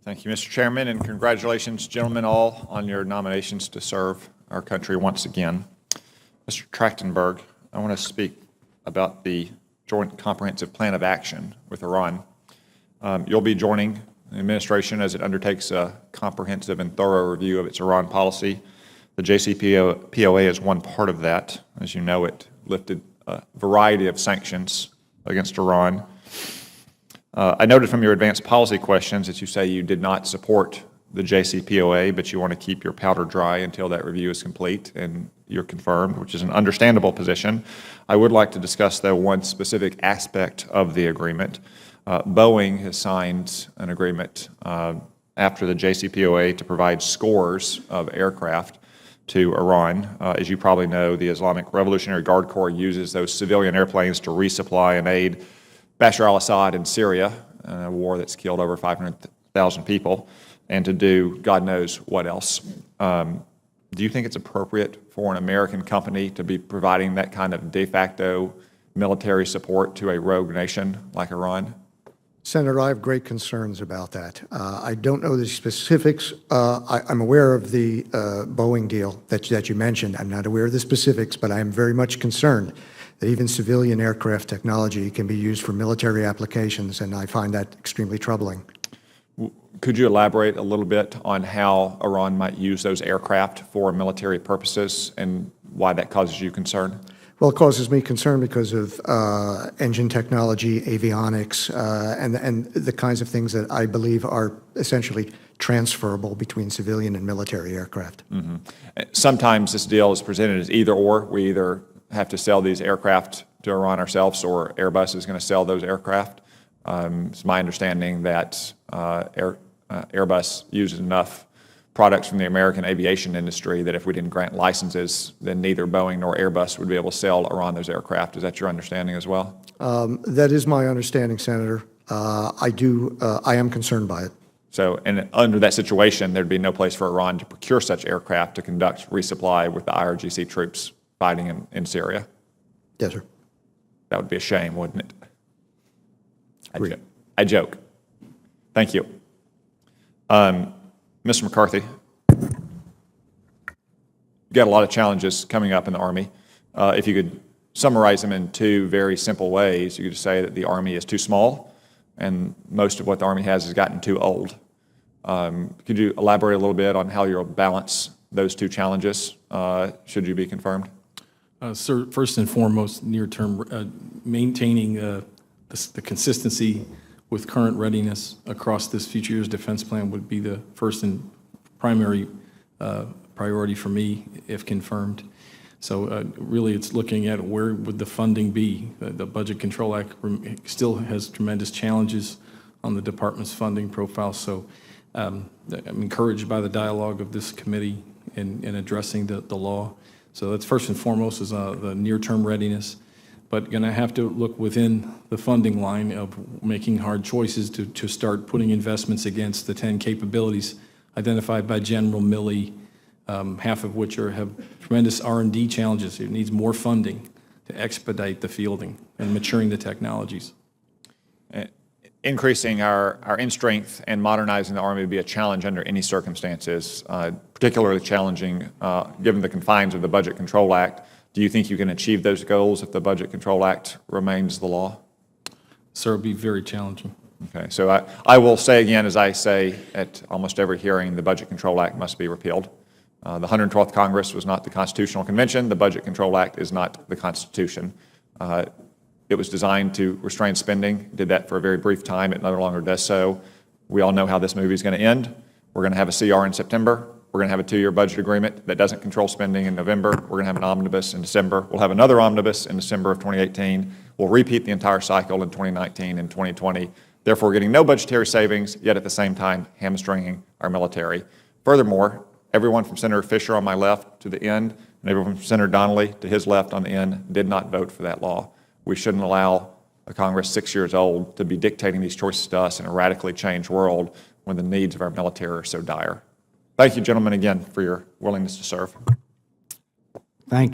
Thank you, Mr. Chairman, and congratulations, gentlemen, all, on your nominations to serve our country once again. Mr. Trachtenberg, I want to speak about the Joint Comprehensive Plan of Action with Iran. You'll be joining the administration as it undertakes a comprehensive and thorough review of its Iran policy. The JCPOA is one part of that. As you know, it lifted a variety of sanctions against Iran. I noted from your advanced policy questions that you say you did not support the JCPOA, but you want to keep your powder dry until that review is complete and you're confirmed, which is an understandable position. I would like to discuss, though, one specific aspect of the agreement. Boeing has signed an agreement after the JCPOA to provide scores of aircraft to Iran. As you probably know, the Islamic Revolutionary Guard Corps uses those civilian airplanes to resupply and aid Bashar al-Assad in Syria, a war that's killed over 500,000 people, and to do God knows what else. Do you think it's appropriate for an American company to be providing that kind of de facto military support to a rogue nation like Iran? Senator, I have great concerns about that. I don't know the specifics. I'm aware of the Boeing deal that you mentioned. I'm not aware of the specifics, but I am very much concerned that even civilian aircraft technology can be used for military applications, and I find that extremely troubling. Could you elaborate a little bit on how Iran might use those aircraft for military purposes and why that causes you concern? Well, it causes me concern because of engine technology, avionics, and the kinds of things that I believe are essentially transferable between civilian and military aircraft. Mm-hmm. Sometimes this deal is presented as either or. We either have to sell these aircraft to Iran ourselves, or Airbus is going to sell those aircraft. It's my understanding that Airbus uses enough products from the American aviation industry that if we didn't grant licenses, then neither Boeing nor Airbus would be able to sell Iran those aircraft. Is that your understanding as well? That is my understanding, Senator. I am concerned by it. So, and under that situation, there'd be no place for Iran to procure such aircraft to conduct resupply with the IRGC troops fighting in Syria? Yes, sir. That would be a shame, wouldn't it? I joke. Thank you. Mr. McCarthy, you've got a lot of challenges coming up in the Army. If you could summarize them in two very simple ways, you could say that the Army is too small and most of what the Army has gotten too old. Could you elaborate a little bit on how you'll balance those two challenges should you be confirmed? Sir, first and foremost, near-term, maintaining the consistency with current readiness across this future year's defense plan would be the first and primary priority for me, if confirmed. So really, it's looking at where would the funding be. The Budget Control Act still has tremendous challenges on the department's funding profile. So I'm encouraged by the dialogue of this committee in addressing the law. So that's first and foremost is the near-term readiness, but going to have to look within the funding line of making hard choices to start putting investments against the 10 capabilities identified by General Milley, half of which have tremendous R&D challenges. It needs more funding to expedite the fielding and maturing the technologies. Increasing our end strength and modernizing the Army would be a challenge under any circumstances, particularly challenging given the confines of the Budget Control Act. Do you think you can achieve those goals if the Budget Control Act remains the law? Sir, it would be very challenging. Okay, so I will say again, as I say at almost every hearing, the Budget Control Act must be repealed. The 112th Congress was not the Constitutional Convention. The Budget Control Act is not the Constitution. It was designed to restrain spending. It did that for a very brief time. It no longer does so. We all know how this movie is going to end. We're going to have a CR in September. We're going to have a 2-year budget agreement that doesn't control spending in November. We're going to have an omnibus in December. We'll have another omnibus in December of 2018. We'll repeat the entire cycle in 2019 and 2020. Therefore, we're getting no budgetary savings, yet at the same time hamstringing our military. Furthermore, everyone from Senator Fisher on my left to the end, and everyone from Senator Donnelly to his left on the end did not vote for that law. We shouldn't allow a Congress 6 years old to be dictating these choices to us in a radically changed world when the needs of our military are so dire. Thank you, gentlemen, again, for your willingness to serve. Thank you.